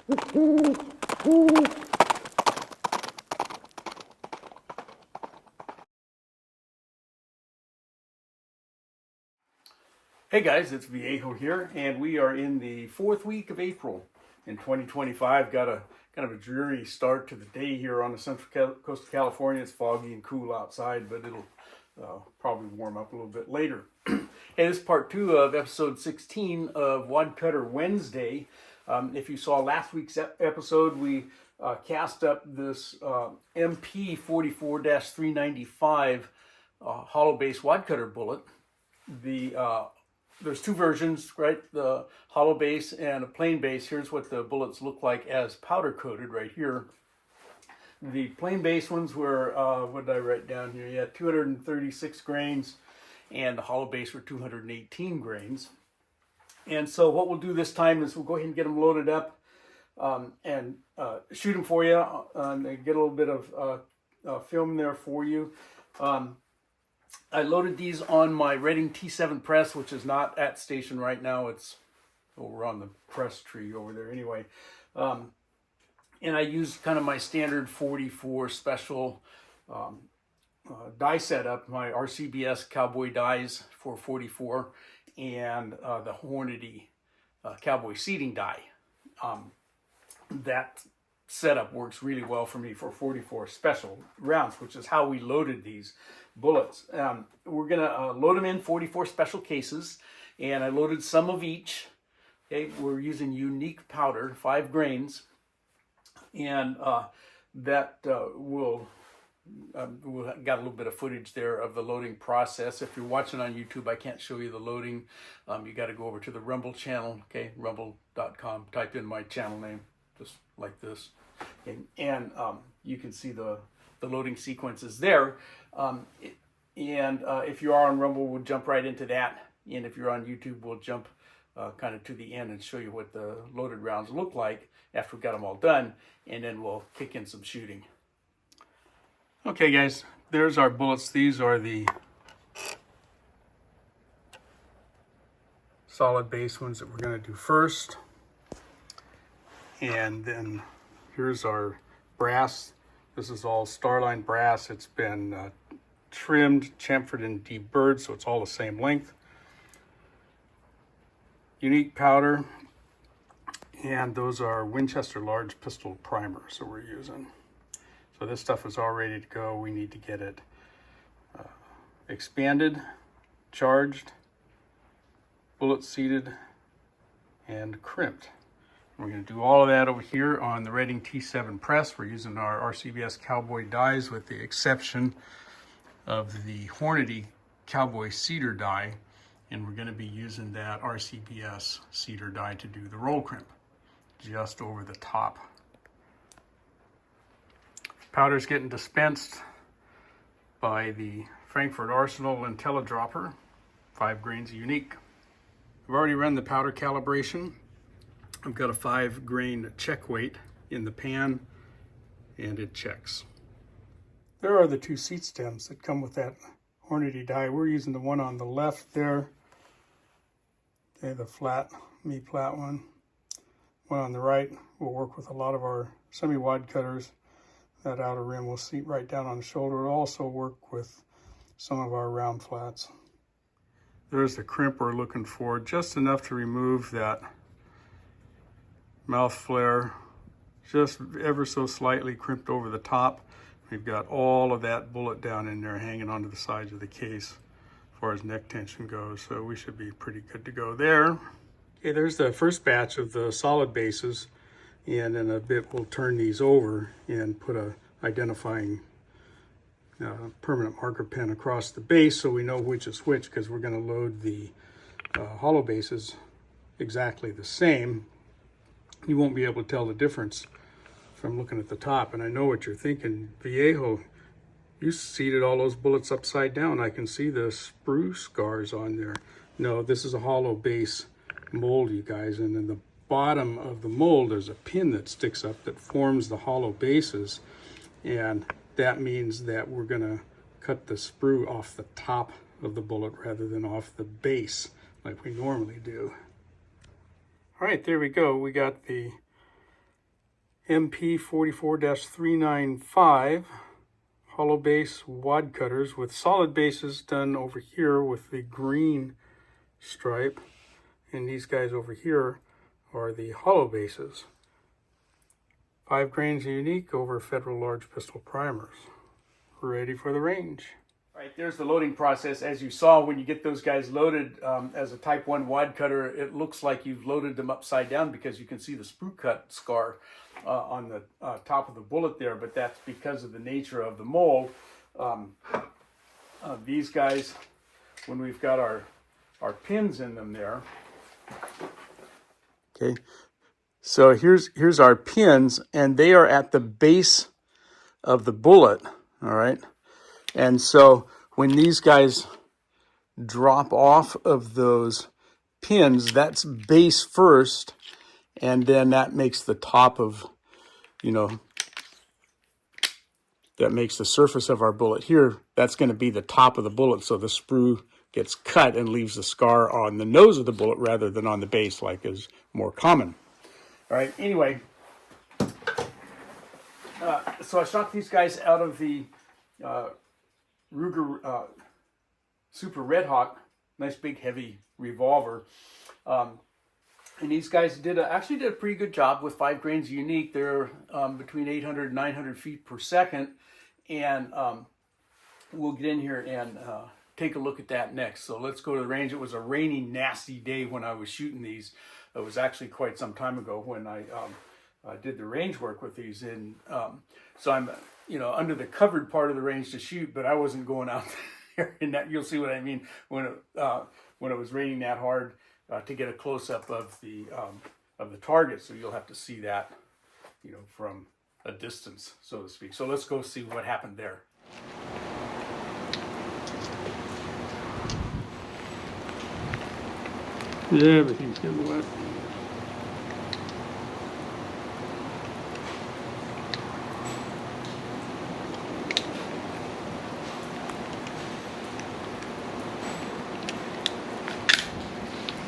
Hey guys, it's Viejo here, and we are in the fourth week of April in 2025. Got a kind of a dreary start to the day here on the central coast of California. It's foggy and cool outside, but it'll probably warm up a little bit later. Hey, this is part 2 of episode 16 of Woodcutter Wednesday. If you saw last week's episode, we cast up this MP 44-395 hollow base woodcutter bullet. There's two versions, right? The hollow base and a plain base. Here's what the bullets look like as powder coated right here. The plain base ones were, what did I write down here? Yeah, 236 grains, and the hollow base were 218 grains. And so what we'll do this time is we'll go ahead and get them loaded up and shoot them for you and get a little bit of film there for you. I loaded these on my Redding T7 press, which is not at station right now. It's over on the press tree over there anyway. And I used kind of my standard 44 special die setup, my RCBS cowboy dies for 44, and the Hornady cowboy seating die. That setup works really well for me for 44 special rounds, which is how we loaded these bullets. We're gonna load them in 44 special cases, and I loaded some of each. Okay, we're using unique powder, 5 grains, and that we'll got a little bit of footage there of the loading process. If you're watching on YouTube, I can't show you the loading. You got to go over to the Rumble channel, okay, rumble.com, type in my channel name, just like this, okay? And you can see the loading sequences there. If you are on Rumble, we'll jump right into that. And if you're on YouTube, we'll jump kind of to the end and show you what the loaded rounds look like after we've got them all done. And then we'll kick in some shooting. Okay, guys, there's our bullets. These are the solid base ones that we're going to do first. And then here's our brass. This is all Starline brass. It's been trimmed, chamfered, and deburred, so it's all the same length. Unique powder, and those are Winchester large pistol primers that we're using. So this stuff is all ready to go. We need to get it expanded, charged, bullet seated, and crimped. We're going to do all of that over here on the Redding T7 press. We're using our RCBS cowboy dies with the exception of the Hornady cowboy cedar die, and we're going to be using that RCBS cedar die to do the roll crimp just over the top. Powder's getting dispensed by the Frankfurt Arsenal IntelliDropper, 5 grains unique. I've already run the powder calibration. I've got a 5 grain check weight in the pan, and it checks. There are the 2 seat stems that come with that Hornady die. We're using the one on the left there. Okay, the flat, me-plat one. One on the right will work with a lot of our semi-wide cutters. That outer rim will seat right down on the shoulder. It'll also work with some of our round flats. There's the crimp we're looking for, just enough to remove that mouth flare, just ever so slightly crimped over the top. We've got all of that bullet down in there hanging onto the sides of the case as far as neck tension goes, so we should be pretty good to go there. Okay, there's the first batch of the solid bases, and in a bit we'll turn these over and put a identifying permanent marker pen across the base so we know which is which, because we're going to load the hollow bases exactly the same. You won't be able to tell the difference from looking at the top. And I know what you're thinking, Viejo, you seated all those bullets upside down. I can see the sprue scars on there. No, this is a hollow base mold, you guys, and in the bottom of the mold there's a pin that sticks up that forms the hollow bases, and that means that we're going to cut the sprue off the top of the bullet rather than off the base like we normally do. All right, there we go. We got the MP 44-395 hollow base wad cutters with solid bases done over here with the green stripe, and these guys over here are the hollow bases. 5 grains unique over Federal large pistol primers. Ready for the range. All right, there's the loading process. As you saw, when you get those guys loaded as a Type 1 wad cutter, it looks like you've loaded them upside down because you can see the sprue cut scar on the top of the bullet there, but that's because of the nature of the mold. These guys, when we've got our pins in them there, okay, so here's our pins, and they are at the base of the bullet, all right? And so when these guys drop off of those pins, that's base first, and then that makes the top of, that makes the surface of our bullet here, that's going to be the top of the bullet, so the sprue gets cut and leaves the scar on the nose of the bullet rather than on the base, like is more common. All right, anyway, so I shot these guys out of the Ruger Super Red Hawk, nice big heavy revolver. And these guys actually did a pretty good job with 5 grains unique. They're between 800 and 900 feet per second. And we'll get in here and take a look at that next. So let's go to the range. It was a rainy, nasty day when I was shooting these. It was actually quite some time ago when I did the range work with these. And so I'm, under the covered part of the range to shoot, but I wasn't going out there. And that, you'll see what I mean when it was raining that hard to get a close up of the target. So you'll have to see that, from a distance, so to speak. So let's go see what happened there. Yeah, everything's getting wet.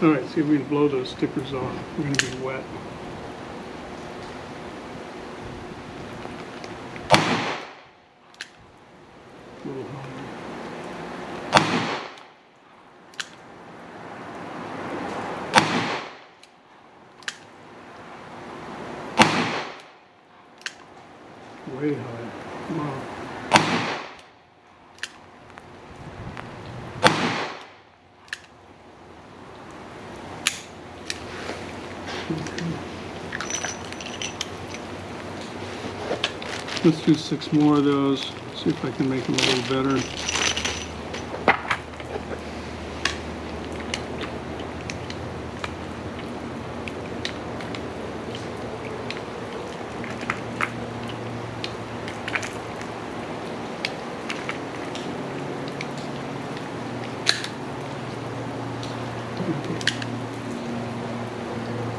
All right, see if we can blow those stickers off. We're going to be wet. A little harder. Way high. Come on. Let's do 6 more of those. See if I can make them a little better.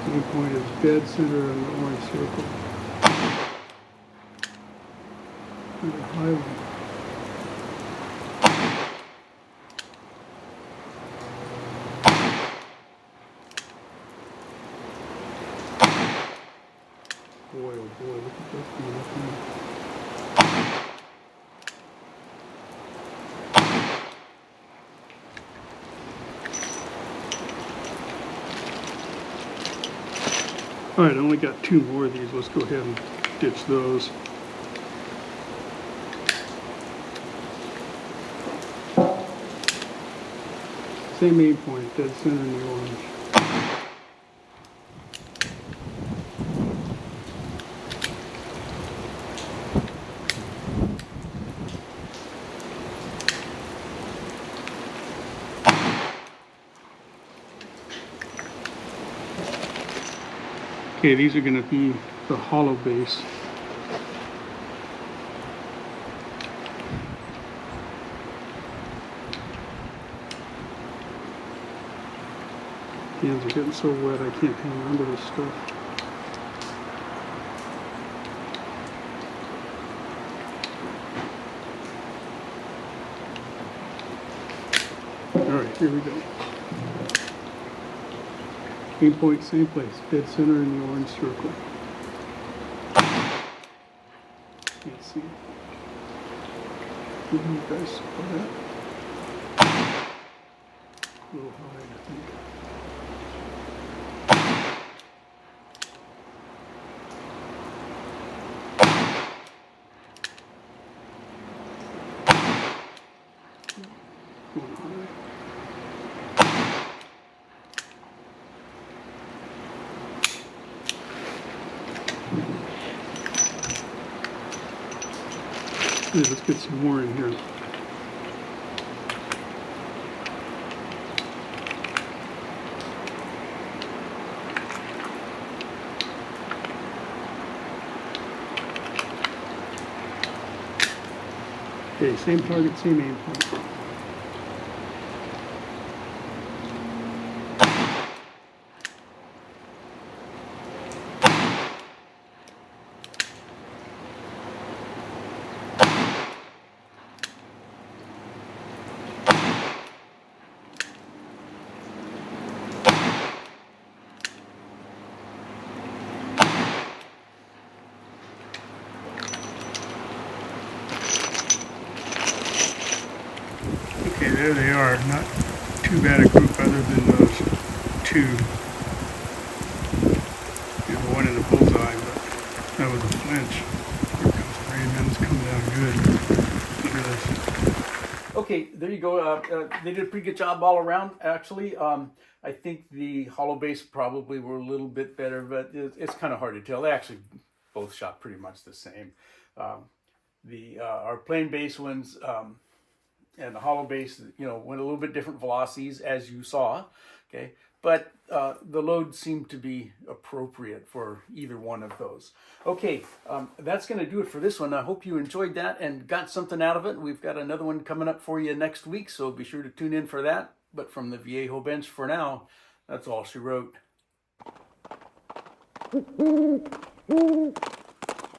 The point is dead center in the orange circle. And a high one. Boy, oh boy, look at this one. All right, I only got 2 more of these. Let's go ahead and ditch those. Same aim point, dead center in the orange. Okay, these are going to be the hollow base. Hands are getting so wet I can't hang on to this stuff. Alright, here we go. Aim point, same place, dead center in the orange circle. see. Give you guys for that. A little high, I think. Going high. Yeah, let's get some more in here. Okay, same target, same aim point. Okay, there they are. Not too bad a group other than those two. You know, one in the bullseye, but that was a flinch. Here comes the rain, and it's coming down good. Look at this. Okay, there you go. They did a pretty good job all around, actually. I think the hollow base probably were a little bit better, but it's kind of hard to tell. They actually both shot pretty much the same. Our plain base ones and the hollow base, you know, went a little bit different velocities, as you saw. Okay, but the load seemed to be appropriate for either one of those. Okay, that's going to do it for this one. I hope you enjoyed that and got something out of it. We've got another one coming up for you next week, so be sure to tune in for that. But from the Viejo bench for now, that's all she wrote.